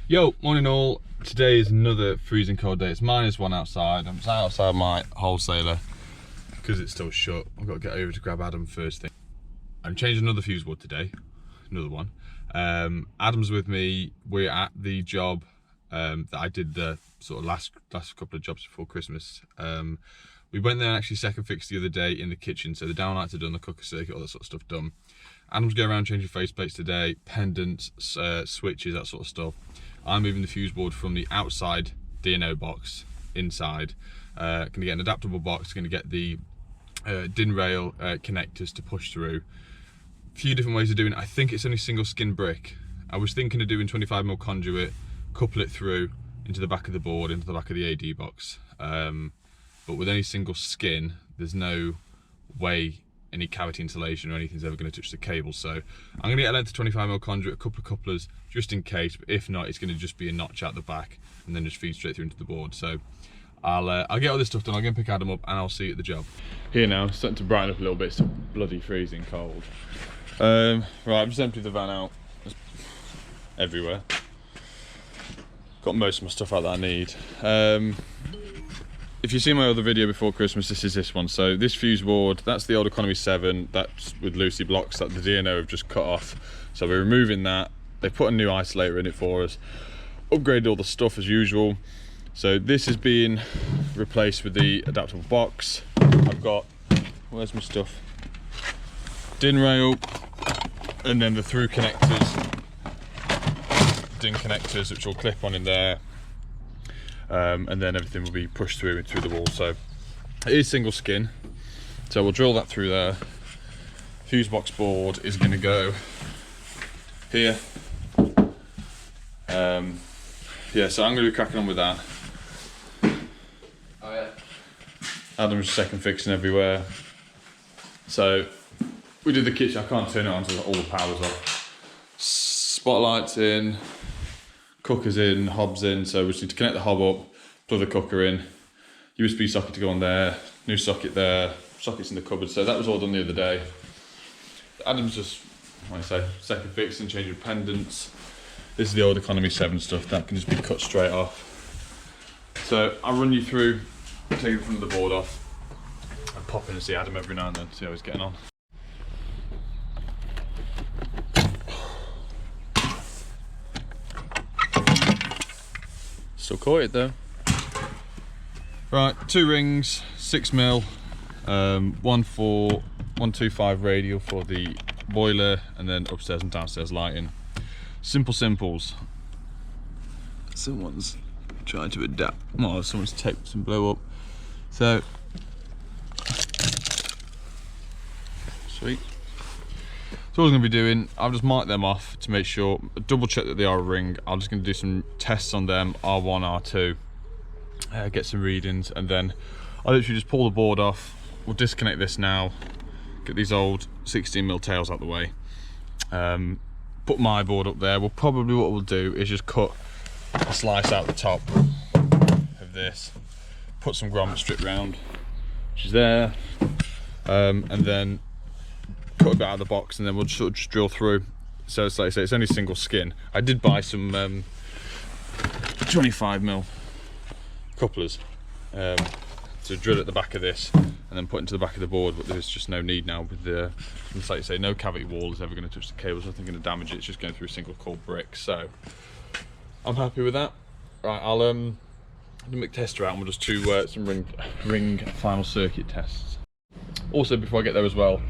Yo, morning all. Today is another freezing cold day. It's -1 outside. I'm outside my wholesaler because it's still shut. I've got to get over to grab Adam first thing. I'm changing another fuse board today, another one. Adam's with me. We're at the job that I did the sort of last couple of jobs before Christmas. We went there and actually second fixed the other day in the kitchen. So the downlights are done, the cooker circuit, all that sort of stuff done. Adam's going around changing faceplates today, pendants, switches, that sort of stuff. I'm moving the fuse board from the outside D&O box inside. Going to get an adaptable box, going to get the DIN rail connectors to push through. A few different ways of doing it. I think it's only single skin brick. I was thinking of doing 25mm conduit, couple it through into the back of the board, into the back of the AD box. But with any single skin, there's no way any cavity insulation or anything's ever going to touch the cable. So I'm going to get a length of 25mm conduit, a couple of couplers just in case, but if not, it's going to just be a notch out the back and then just feed straight through into the board. So I'll get all this stuff done. I'll go and pick Adam up and I'll see you at the job. Here now, it's starting to brighten up a little bit. It's bloody freezing cold. Right, I've just emptied the van out. It's everywhere. Got most of my stuff out that I need. If you see my other video before Christmas, this is this one. So this fuse board, that's the old Economy 7, that's with Lucy blocks that the D&O have just cut off. So we're removing that. They've put a new isolator in it for us. Upgraded all the stuff as usual. So this is being replaced with the adaptable box. I've got, where's my stuff? DIN rail, and then the through connectors, DIN connectors, which will clip on in there. And then everything will be pushed through and through the wall. So it is single skin, so we'll drill that through there. Fuse box board is going to go here. Yeah, so I'm going to be cracking on with that. Oh yeah. Adam's second fixing everywhere. So we did the kitchen. I can't turn it on until all the power's off. Spotlights in, cooker's in, hob's in, so we just need to connect the hob up, plug the cooker in, USB socket to go on there, new socket there, sockets in the cupboard. So that was all done the other day. Adam's just, like I say, second fix and changing pendants. This is the old Economy 7 stuff, that can just be cut straight off. So I'll run you through, take it from the board off, and pop in and see Adam every now and then, see how he's getting on. Still caught it though. Right, 2 rings, 6mm, 125 radial for the boiler, and then upstairs and downstairs lighting. Simple simples. Someone's trying to adapt. Oh, someone's taped some blow up. So, sweet. So what I'm going to be doing, I'll just mark them off to make sure, double check that they are a ring. I'm just going to do some tests on them, R1, R2, get some readings, and then I'll literally just pull the board off. We'll disconnect this now, get these old 16mm tails out the way, put my board up there. What we'll do is just cut a slice out the top of this, put some grommet strip round, which is there, and then cut a bit out of the box, and then we'll sort of just drill through. So it's like I say, it's only single skin. I did buy some 25mm couplers to drill at the back of this and then put into the back of the board, but there's just no need now with the, it's like you say, no cavity wall is ever going to touch the cables, nothing going to damage it, it's just going through single core brick. So I'm happy with that. Right, I'll do a tester out and we'll just do some ring final circuit tests. Also, before I get there as well,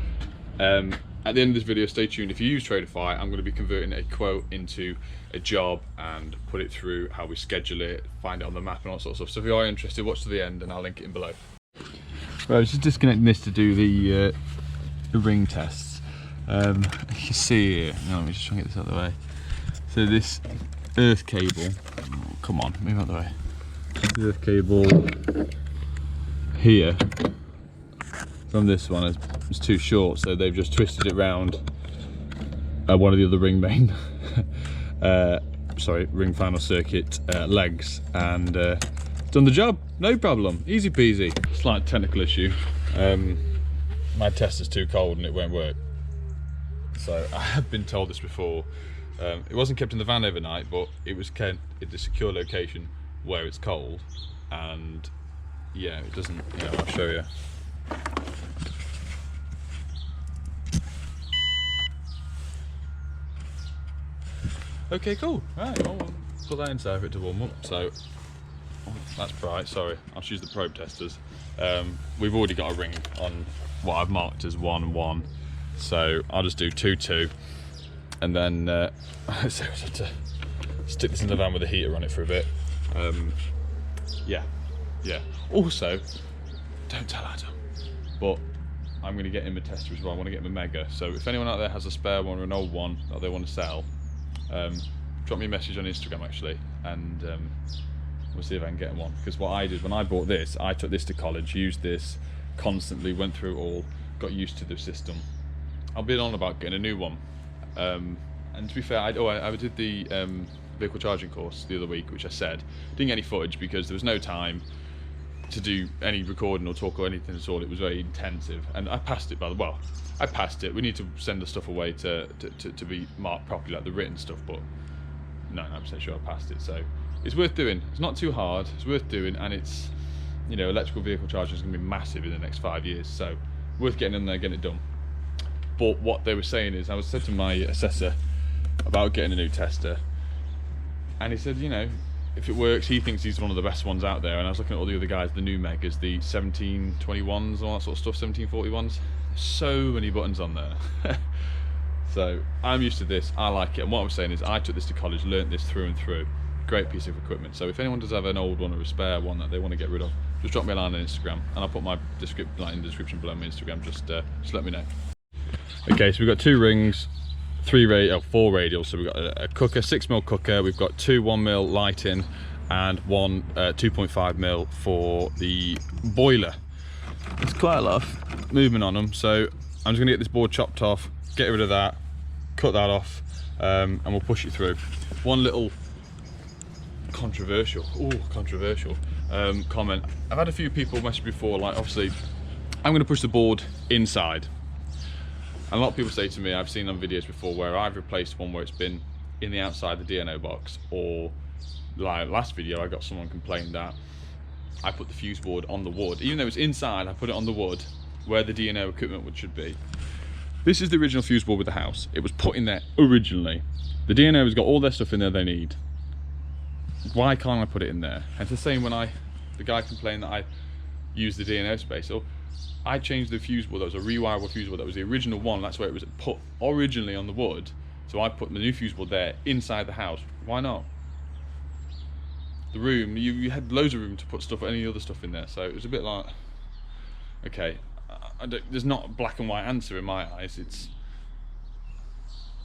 at the end of this video, stay tuned. If you use Tradify, I'm going to be converting a quote into a job and put it through how we schedule it, find it on the map and all sorts of stuff. So if you are interested, watch to the end and I'll link it in below. Right, I was just disconnecting this to do the ring tests. You can see here, let me just try and get this out of the way. So this earth cable, oh, come on, move out of the way. The earth cable here from this one is too short, so they've just twisted it round one of the other ring main ring final circuit legs, and done the job, no problem, easy peasy. Slight technical issue, my test is too cold and it won't work. So I have been told this before, It wasn't kept in the van overnight, but it was kept in a secure location where it's cold, and yeah, it doesn't, you know, I'll show you. Okay, cool. Right, well, we'll put that inside for it to warm up. So that's bright. Sorry, I'll choose the probe testers. We've already got a ring on what I've marked as 1 1, so I'll just do 2 2, and then so I just have to stick this in the van with the heater on it for a bit. Yeah. Also, don't tell Adam, but I'm going to get him a tester as well. I want to get him a Mega. So if anyone out there has a spare one or an old one that they want to sell, drop me a message on Instagram actually, and we'll see if I can get him one. Because what I did when I bought this, I took this to college, used this constantly, went through it all, got used to the system. I've been on about getting a new one, and to be fair, I did the vehicle charging course the other week, which I said didn't get any footage because there was no time to do any recording or talk or anything at all. It was very intensive, and I passed it. I passed it. We need to send the stuff away to be marked properly, like the written stuff, but 99% sure I passed it. So it's worth doing. It's not too hard. It's worth doing, and it's, you know, electrical vehicle charging is going to be massive in the next 5 years, so worth getting in there, getting it done. But what they were saying is, I was said to my assessor about getting a new tester, and he said, you know, if it works, he thinks he's one of the best ones out there. And I was looking at all the other guys, the new Megas, the 1721s, all that sort of stuff, 1741s. There's so many buttons on there. So I'm used to this, I like it. And what I'm saying is, I took this to college, learnt this through and through. Great piece of equipment. So if anyone does have an old one or a spare one that they want to get rid of, just drop me a line on Instagram, and I'll put my in the description below my Instagram. Just let me know. Okay, so we've got 2 rings, 4 radials. So we've got a cooker, 6mm cooker, we've got 2 1mm lighting, and 1 2.5mm for the boiler. There's quite a lot of movement on them, so I'm just going to get this board chopped off, get rid of that, cut that off, and we'll push it through. One little controversial comment. I've had a few people message before, like, obviously I'm going to push the board inside. And a lot of people say to me, I've seen on videos before where I've replaced one where it's been in the outside the DNO box, or like last video I got someone complain that I put the fuse board on the wood. Even though it's inside, I put it on the wood where the DNO equipment should be. This is the original fuse board with the house. It was put in there originally. The DNO has got all their stuff in there they need. Why can't I put it in there? And it's the same when the guy complained that I used the DNO space. So I changed the fuse board. That was a rewirable fuse board. That was the original one. That's where it was put originally on the wood. So I put the new fuse board there inside the house. Why not? The room, you had loads of room to put stuff, any other stuff in there. So it was a bit like, okay, there's not a black and white answer in my eyes. It's,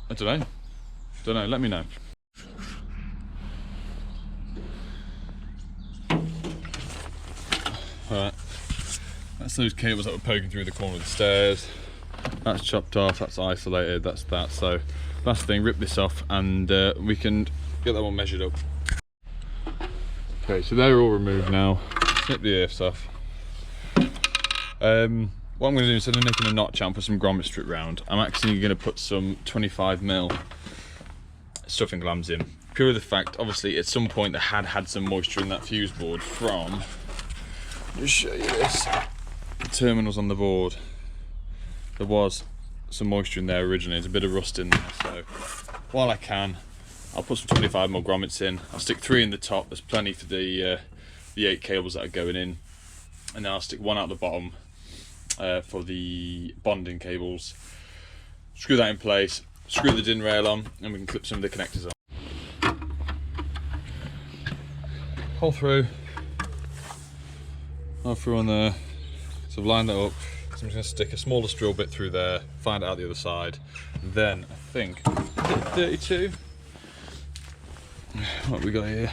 I don't know. Let me know. Alright, that's those cables that were poking through the corner of the stairs. That's chopped off, that's isolated, that's that. So last thing, rip this off, and we can get that one measured up. Okay, so they're all removed now. Snip the earths off. What I'm going to do, instead of making a notch out and put some grommet strip round, I'm actually going to put some 25mm stuffing glams in. Pure the fact, obviously at some point they had some moisture in that fuse board from, just show you this, the terminals on the board. There was some moisture in there originally, there's a bit of rust in there, so while I can, I'll put some 25mm grommets in. I'll stick 3 in the top, there's plenty for the 8 cables that are going in, and then I'll stick 1 out the bottom for the bonding cables. Screw that in place, screw the DIN rail on, and we can clip some of the connectors on. Hole through on there, so I've lined that up. So I'm just going to stick a smallest drill bit through there, find it out the other side. Then I think 32. What have we got here?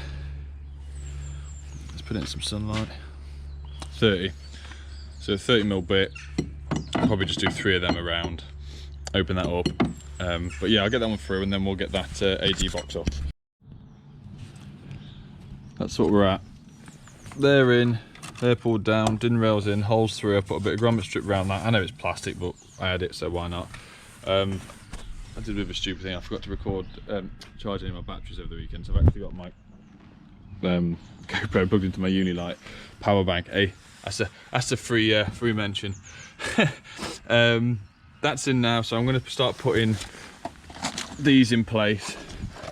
Let's put it in some sunlight. 30. So a 30mm bit. I'll probably just do 3 of them around. Open that up. But yeah, I'll get that one through, and then we'll get that AD box off. That's what we're at. They're in. They're pulled down, DIN rails in, holes through. I put a bit of grommet strip around that. I know it's plastic, but I had it, so why not? I did a bit of a stupid thing. I forgot to record charging my batteries over the weekend, so I've actually got my GoPro plugged into my uni light power bank. Hey, that's a free mention. That's in now, so I'm going to start putting these in place.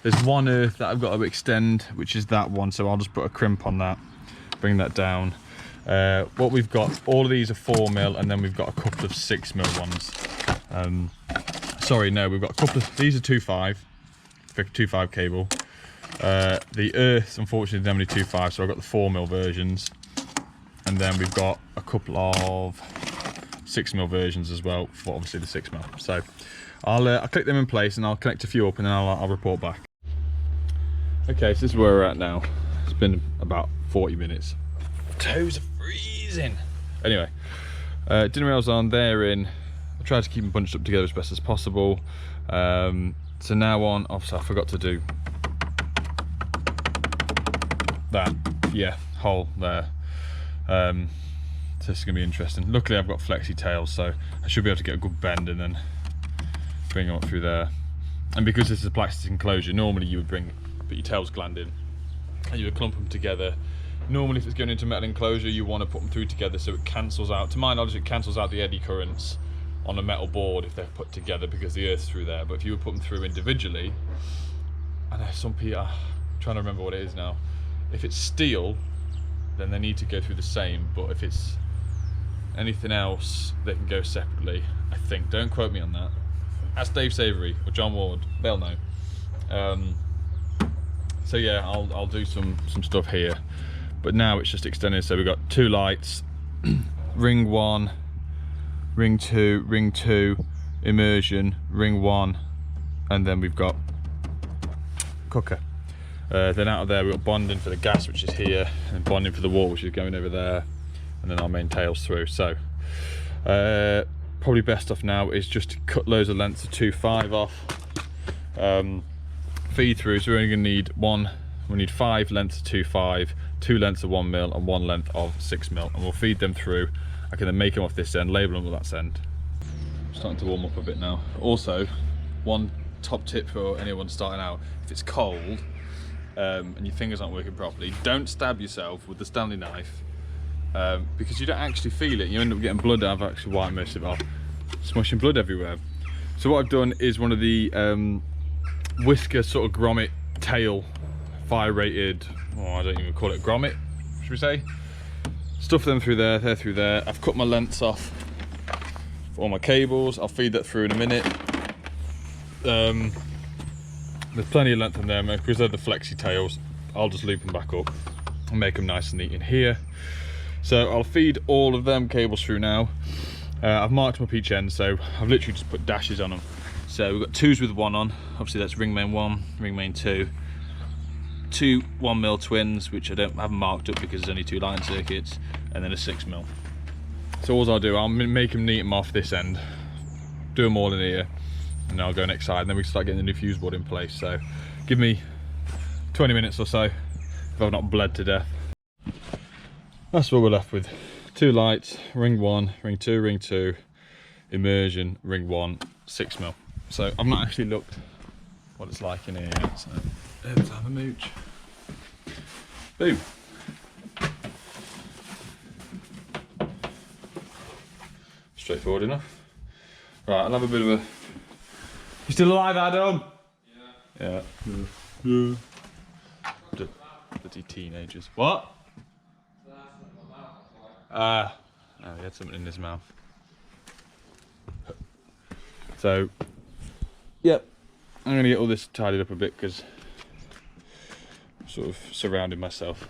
There's one earth that I've got to extend, which is that one, so I'll just put a crimp on that, bring that down. What we've got, all of these are 4mm, and then we've got a couple of 6mm ones. Sorry, no, we've got a couple of, these are 2.5 cable. The earths, unfortunately, they're only 2.5, so I've got the 4mm versions. And then we've got a couple of 6mm versions as well, for obviously the 6mm. So I'll click them in place and I'll connect a few up and then I'll report back. Okay, so this is where we're at now. It's been about 40 minutes. Toes are freezing. Anyway, dinner rails on, they're in. I tried to keep them bunched up together as best as possible. So now on, obviously I forgot to do that, yeah, hole there. So this is going to be interesting. Luckily I've got flexi tails, so I should be able to get a good bend and then bring them up through there. And because this is a plastic enclosure, normally you would put your tails gland in and you would clump them together. Normally if it's going into a metal enclosure, you want to put them through together so it cancels out, to my knowledge, it cancels out the eddy currents on a metal board if they're put together because the earth's through there. But if you would put them through individually, I know some people, I'm trying to remember what it is now. If it's steel, then they need to go through the same, but if it's anything else, they can go separately, I think. Don't quote me on that. Ask Dave Savory or John Ward, they'll know. So yeah, I'll do some stuff here, but now it's just extended. So we've got 2 lights, ring 1, ring 2, ring 2, immersion, ring 1, and then we've got cooker. Then out of there we've got bonding for the gas, which is here, and bonding for the wall, which is going over there, and then our main tails through. So probably best off now is just to cut loads of lengths of 2.5 off, feed through. So we're only going to need we need 5 lengths of 2.5, 2 lengths of 1mm, and 1 length of 6mm, and we'll feed them through. I can then make them off this end, label them with that end. Starting to warm up a bit now. Also, one top tip for anyone starting out: if it's cold and your fingers aren't working properly, don't stab yourself with the Stanley knife, because you don't actually feel it. You end up getting blood. I've actually wiped most of it off, smushing blood everywhere. So what I've done is one of the whisker sort of grommet tail fire rated, I don't even call it grommet, should we say? Stuff them through there, they're through there. I've cut my lengths off for all my cables. I'll feed that through in a minute. There's plenty of length in there, because they're the flexi tails. I'll just loop them back up and make them nice and neat in here. So I'll feed all of them cables through now. I've marked them up each end, so I've literally just put dashes on them. So we've got 2s with 1 on, obviously that's ring main 1, ring main 2. 2 1mm twins, which I haven't marked up because there's only 2 line circuits, and then a 6mm. So all I'll do, I'll make them neat them off this end, do them all in here, and then I'll go next side, and then we can start getting the new fuse board in place. So give me 20 minutes or so if I've not bled to death. That's what we're left with. 2 lights, ring 1, ring 2, ring 2, immersion, ring 1, 6mm. So I've not actually looked what it's like in here yet, so let's have a mooch. Boom. Straightforward enough. Right, I'll have a bit of a... You still alive, Adam? Yeah. Yeah. Bloody teenagers. What? Oh, he had something in his mouth. So, yep, I'm going to get all this tidied up a bit because I'm sort of surrounding myself.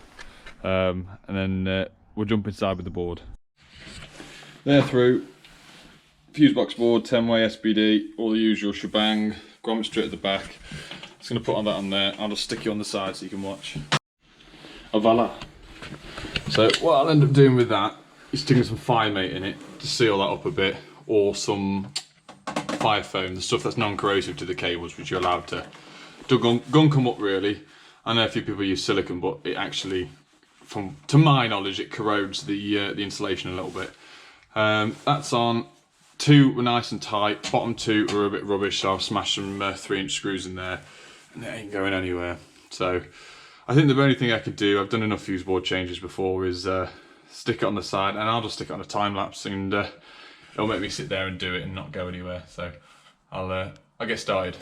And then we'll jump inside with the board. They're through. Fuse box board, 10-way SPD, all the usual shebang, grommet straight at the back. Just going to put on that on there. I'll just stick you on the side so you can watch. Oh, voila. So what I'll end up doing with that is sticking some fire mate in it to seal that up a bit, or some fire foam, the stuff that's non-corrosive to the cables, which you're allowed to gun come up really. I know a few people use silicone, but it actually, to my knowledge, it corrodes the insulation a little bit. That's on. 2 were nice and tight, bottom 2 were a bit rubbish, so I've smashed some 3-inch screws in there, and they ain't going anywhere. So I think the only thing I could do, I've done enough fuse board changes before, is stick it on the side, and I'll just stick it on a time lapse, and it'll make me sit there and do it and not go anywhere. So I'll get started.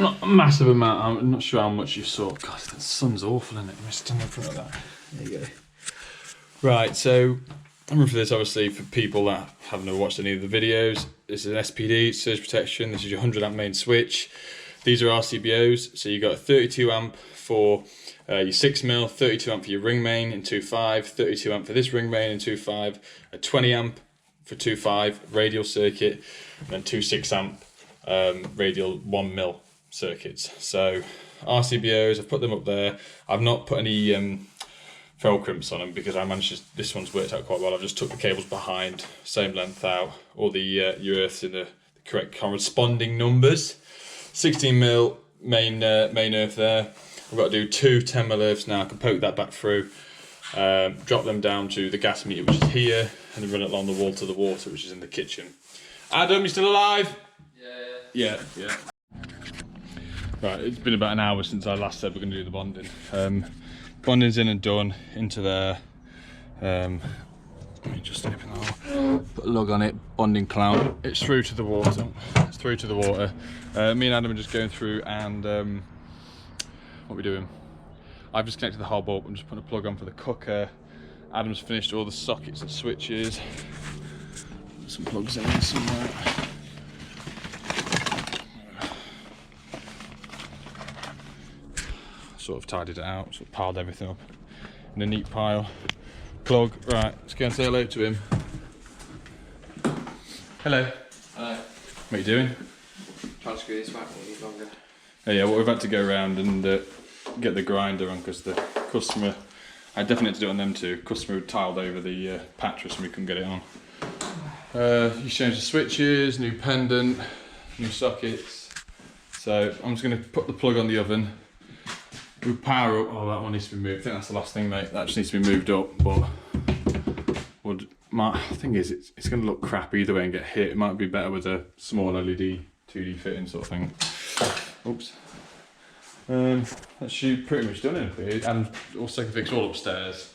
Not a massive amount, I'm not sure how much you saw. God, the sun's awful, isn't it? I'm standing in front of that. There you go. Right, so I'm for this obviously for people that haven't watched any of the videos. This is an SPD, surge protection. This is your 100 amp main switch. These are RCBOs, so you got a 32 amp for your 6mm, 32 amp for your ring main in 2.5, 32 amp for this ring main in 2.5, a 20 amp for 2.5 radial circuit, and then 2.6 amp radial 1mm circuits. So RCBOs, I've put them up there. I've not put any fell crimps on them because I managed to, this one's worked out quite well. I've just took the cables behind, same length out, all the your earths in the correct corresponding numbers. 16mm main earth there. I've got to do 2 10mm earths now. I can poke that back through, drop them down to the gas meter, which is here, and then run it along the wall to the water, which is in the kitchen. Adam, you still alive? Yeah. Right, it's been about an hour since I last said we're going to do the bonding. Bonding's in and done, into there. Let me just open that hole. Put a lug on it, bonding clamp. It's through to the water. It's through to the water. Me and Adam are just going through and what are we doing? I've just connected the hob up. I'm just putting a plug on for the cooker. Adam's finished all the sockets and switches. Some plugs in there somewhere. Sort of tidied it out, sort of piled everything up in a neat pile. Plug, right, let's go and say hello to him. Hello. Hello. What are you doing? Trying to screw this back, will need longer. Oh yeah, well we've had to go around and get the grinder on because the customer, I definitely had to do it on them too. Customer had tiled over the pattress and we couldn't get it on. You changed the switches, new pendant, new sockets. So I'm just going to put the plug on the oven. We power up. Oh, that one needs to be moved. I think that's the last thing, mate. That just needs to be moved up. But my thing is, it's going to look crap either way and get hit. It might be better with a small LED 2D fitting sort of thing. Oops. That's pretty much done it. And all second fix all upstairs.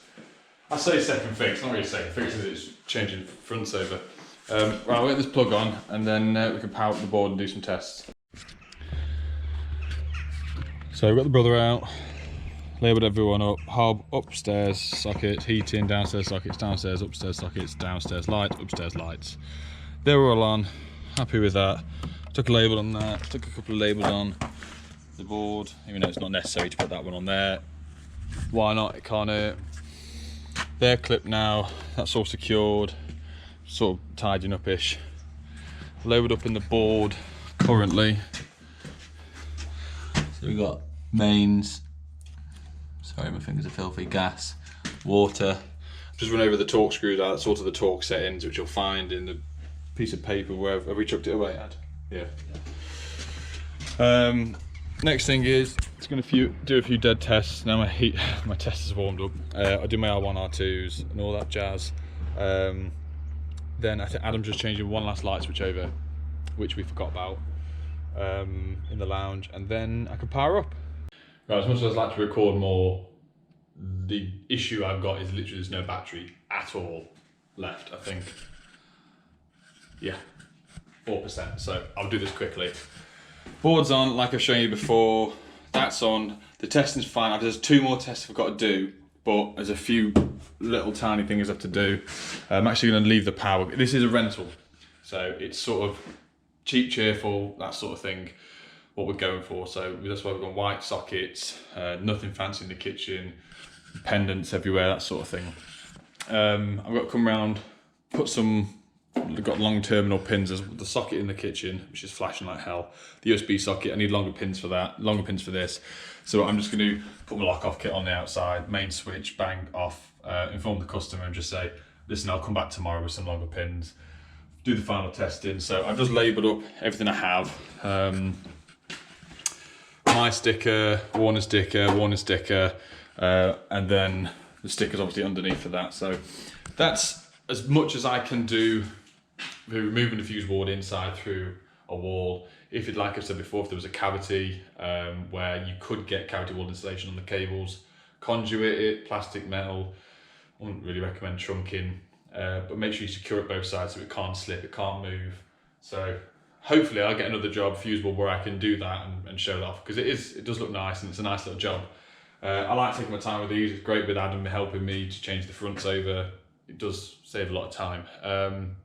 I say second fix, not really second fix. It's changing fronts over. Right, I'll get this plug on, and then we can power up the board and do some tests. So we've got the brother out, labelled everyone up, hob, upstairs sockets, heating, downstairs sockets, downstairs, upstairs sockets, downstairs lights, upstairs lights. They were all on, happy with that. Took a label on that, took a couple of labels on the board, even though it's not necessary to put that one on there. Why not, it can't hurt. They're clipped now, that's all secured, sort of tidying up-ish. Labelled up in the board currently. So we've got mains, sorry my fingers are filthy, gas, water. Just run over the torque screws out, sort of the torque settings, which you'll find in the piece of paper wherever. Have we chucked it away, Ad? Yeah. Next thing is, it's going to do a few dead tests. Now my test is warmed up. I do my R1, R2s and all that jazz. Then I think Adam's just changing one last light switch over, which we forgot about. In the lounge, and then I can power up. Right, as much as I'd like to record more, the issue I've got is literally there's no battery at all left. I think, yeah, 4%. So I'll do this quickly. Board's on, like I've shown you before. That's on. The testing's fine. There's 2 more tests I've got to do, but there's a few little tiny things I have to do. I'm actually going to leave the power. This is a rental, so it's sort of cheap, cheerful, that sort of thing, what we're going for. So that's why we've got white sockets, nothing fancy in the kitchen, pendants everywhere, that sort of thing. I've got to come round, put some, I've got long terminal pins. There's the socket in the kitchen, which is flashing like hell. The USB socket, I need longer pins for that, longer pins for this. So I'm just going to put my lock off kit on the outside, main switch, bang off, inform the customer and just say, listen, I'll come back tomorrow with some longer pins, do the final testing. So I've just labelled up everything I have. My sticker, Warner sticker, and then the sticker's obviously underneath for that. So that's as much as I can do with removing the fuse board inside through a wall. If you'd, like I said before, if there was a cavity where you could get cavity wall insulation on the cables, conduit it, plastic, metal. I wouldn't really recommend trunking, but make sure you secure it both sides so it can't slip, it can't move. So hopefully I'll get another job, fuse board, where I can do that and show it off, because it does look nice and it's a nice little job. I like taking my time with these. It's great with Adam helping me to change the fronts over. It does save a lot of time.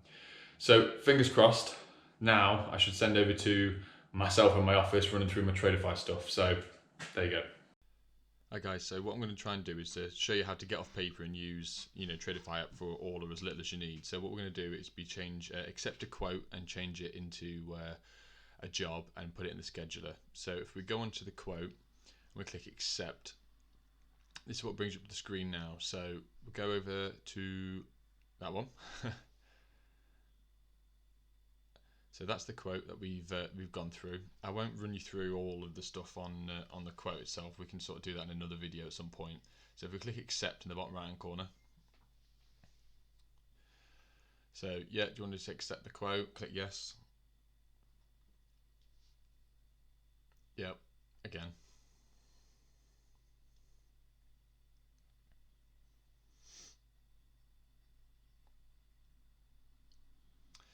So fingers crossed. Now I should send over to myself in my office running through my Tradify stuff. So there you go. Hi guys, so what I'm going to try and do is to show you how to get off paper and use, Tradify app for all or as little as you need. So what we're going to do is accept a quote and change it into a job and put it in the scheduler. So if we go onto the quote and we click accept, this is what brings up the screen now. So we'll go over to that one. So that's the quote that we've gone through. I won't run you through all of the stuff on the quote itself. We can sort of do that in another video at some point. So if we click accept in the bottom right hand corner. So yeah, do you want to accept the quote? Click yes. Yep, again.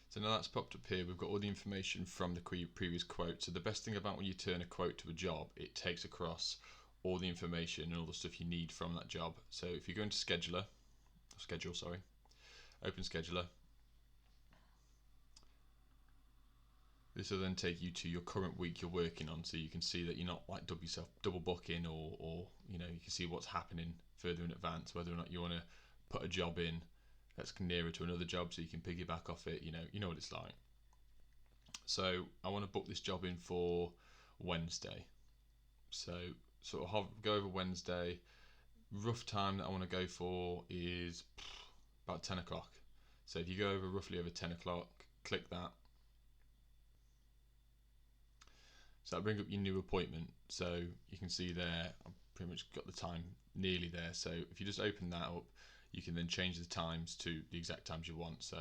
So now that's popped up here, we've got all the information from the previous quote. So the best thing about when you turn a quote to a job, it takes across all the information and all the stuff you need from that job. So if you go into schedule, open scheduler. This will then take you to your current week you're working on, so you can see that you're not like double booking, or you can see what's happening further in advance, whether or not you want to put a job in that's nearer to another job so you can piggyback off it. You know what it's like. So I want to book this job in for Wednesday. So sort of go over Wednesday. Rough time that I want to go for is about 10 o'clock. So if you go roughly over 10 o'clock, click that. So that'll bring up your new appointment. So you can see there, I've pretty much got the time nearly there. So if you just open that up, you can then change the times to the exact times you want. So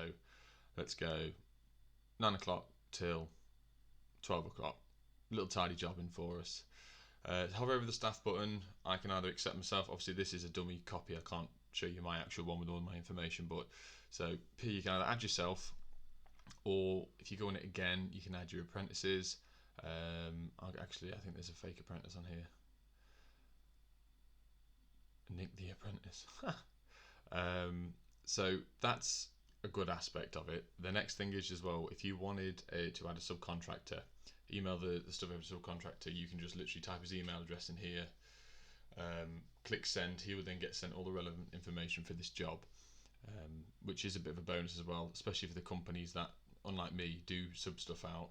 let's go 9 o'clock till 12 o'clock. Little tidy job in for us. Hover over the staff button. I can either accept myself. Obviously this is a dummy copy. I can't show you my actual one with all my information. But so here you can either add yourself, or if you go on it again, you can add your apprentices. Actually, I think there's a fake apprentice on here. Nick the apprentice. So that's a good aspect of it. The next thing is as well, if you wanted to add a subcontractor, email the stuff over to a subcontractor, you can just literally type his email address in here, click send. He will then get sent all the relevant information for this job, which is a bit of a bonus as well, especially for the companies that, unlike me, do sub stuff out.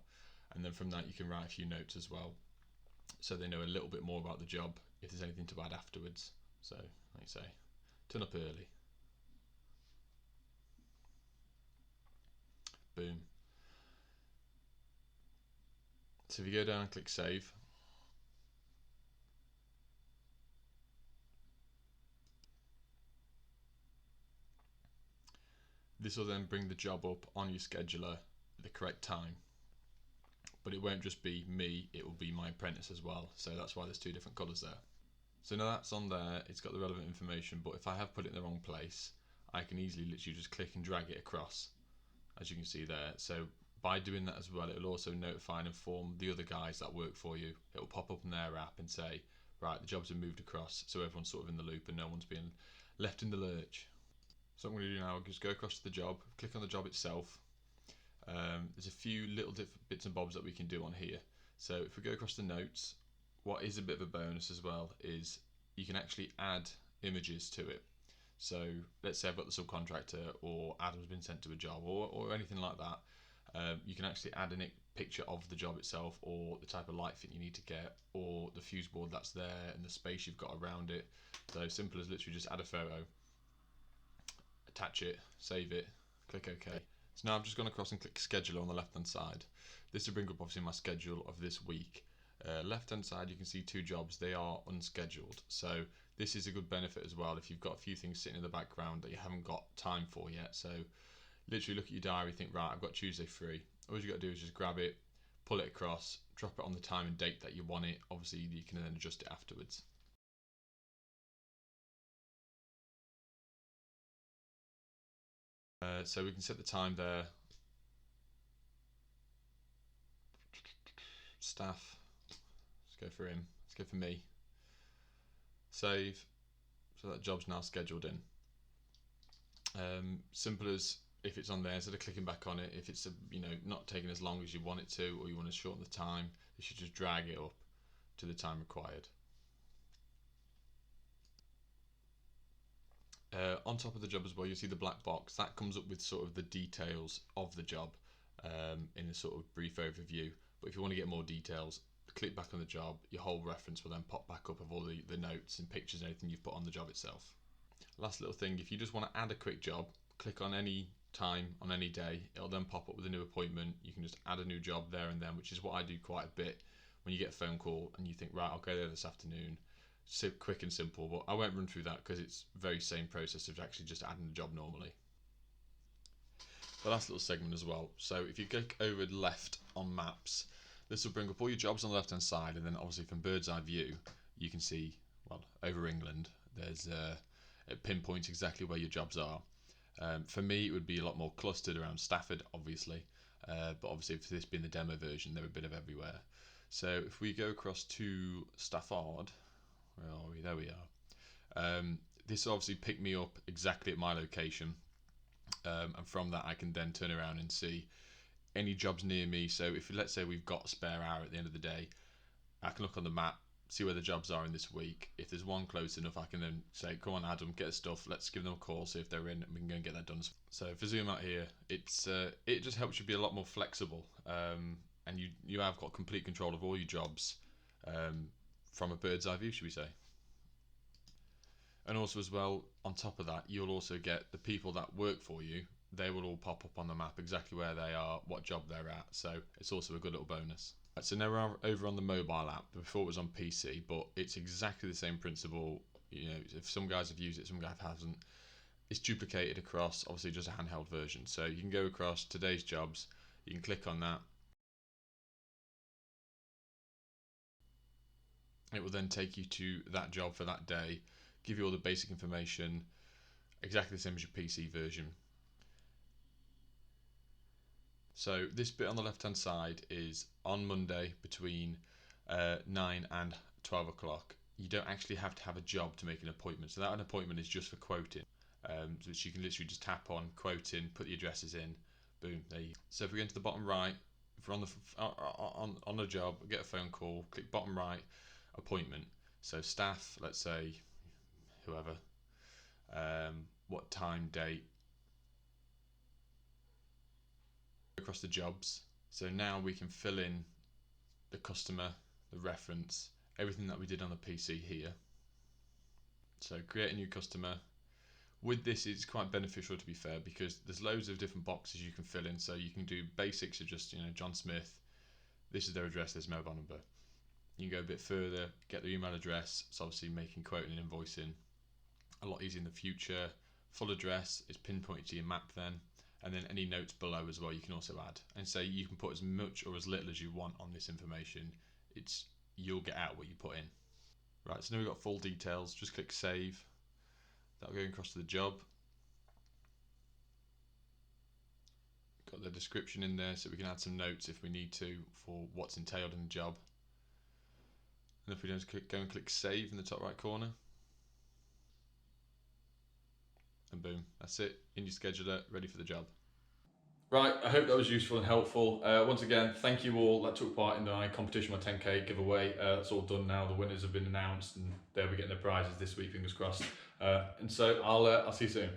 And then from that you can write a few notes as well, so they know a little bit more about the job if there's anything to add afterwards. So like I say, turn up early. Boom. So if you go down and click save, this will then bring the job up on your scheduler at the correct time. But it won't just be me, it will be my apprentice as well. So that's why there's two different colours there. So now that's on there, it's got the relevant information, but if I have put it in the wrong place, I can easily literally just click and drag it across, as you can see there. So by doing that as well, it will also notify and inform the other guys that work for you. It will pop up in their app and say, right, the jobs have moved across, so everyone's sort of in the loop and no one's being left in the lurch. So what I'm going to do now is just go across to the job, click on the job itself. There's a few little different bits and bobs that we can do on here. So if we go across the notes, what is a bit of a bonus as well is you can actually add images to it. So let's say I've got the subcontractor, or Adam's been sent to a job, or anything like that. You can actually add a picture of the job itself, or the type of light fit you need to get, or the fuse board that's there and the space you've got around it. So simple as literally just add a photo, attach it, save it, click OK. So now I've just gone across and click schedule on the left hand side. This will bring up obviously my schedule of this week. Left hand side you can see 2 jobs, they are unscheduled. So this is a good benefit as well if you've got a few things sitting in the background that you haven't got time for yet. So literally look at your diary, think, right, I've got Tuesday free. All you got to do is just grab it, pull it across, drop it on the time and date that you want it. Obviously you can then adjust it afterwards. So we can set the time there. Staff, let's go for him, let's go for me. Save, so that job's now scheduled in. Simple as, if it's on there, instead of clicking back on it, if it's not taking as long as you want it to, or you want to shorten the time, you should just drag it up to the time required. On top of the job as well, you'll see the black box that comes up with sort of the details of the job in a sort of brief overview. But if you want to get more details, click back on the job, your whole reference will then pop back up of all the notes and pictures and anything you've put on the job itself. Last little thing, if you just want to add a quick job, click on any time on any day, it'll then pop up with a new appointment. You can just add a new job there and then, which is what I do quite a bit when you get a phone call and you think, right, I'll go there this afternoon. So quick and simple, but I won't run through that because it's very same process of actually just adding a job normally. The last little segment as well, so if you click over left on maps, this will bring up all your jobs on the left hand side, and then obviously from bird's eye view you can see, well, over England there's it pinpoints exactly where your jobs are. For me it would be a lot more clustered around Stafford obviously, but obviously for this being the demo version they're a bit of everywhere. So if we go across to Stafford, where are we? There we are. This obviously picked me up exactly at my location, and from that I can then turn around and see any jobs near me. So if let's say we've got a spare hour at the end of the day, I can look on the map, see where the jobs are in this week. If there's one close enough, I can then say, come on Adam, get the stuff, let's give them a call, see if they're in, and we can go and get that done. So if I zoom out here, it just helps you be a lot more flexible, and you have got complete control of all your jobs from a bird's eye view, should we say. And also as well, on top of that, you'll also get the people that work for you. They will all pop up on the map exactly where they are, what job they're at. So it's also a good little bonus. Right, so now we're over on the mobile app. Before it was on PC, but it's exactly the same principle. If some guys have used it, some guys haven't. It's duplicated across, obviously just a handheld version. So you can go across today's jobs. You can click on that. It will then take you to that job for that day, give you all the basic information, exactly the same as your PC version. So this bit on the left hand side is on Monday between 9 and 12 o'clock. You don't actually have to have a job to make an appointment. So that an appointment is just for quoting, which you can literally just tap on, quote in, put the addresses in, boom, there you go. So if we go into the bottom right, if we're on the job, get a phone call, click bottom right, appointment. So staff, let's say whoever, what time, date, across the jobs. So now we can fill in the customer, the reference, everything that we did on the PC here. So create a new customer. With this it's quite beneficial, to be fair, because there's loads of different boxes you can fill in. So you can do basics of just John Smith, this is their address, this mobile number. You can go a bit further, get their email address. It's obviously making quoting and invoicing a lot easier in the future. Full address is pinpointed to your map then, and then any notes below as well you can also add, and say you can put as much or as little as you want on this information. You'll get out what you put in. Right, so now we've got full details. Just click save. That'll go across to the job. Got the description in there so we can add some notes if we need to for what's entailed in the job. And if we just go and click save in the top right corner, and boom, that's it, in your scheduler, ready for the job. Right, I hope that was useful and helpful. Once again, thank you all that took part in my competition, my 10k giveaway. That's all done now. The winners have been announced and they'll be getting their prizes this week, fingers crossed. And so I'll see you soon.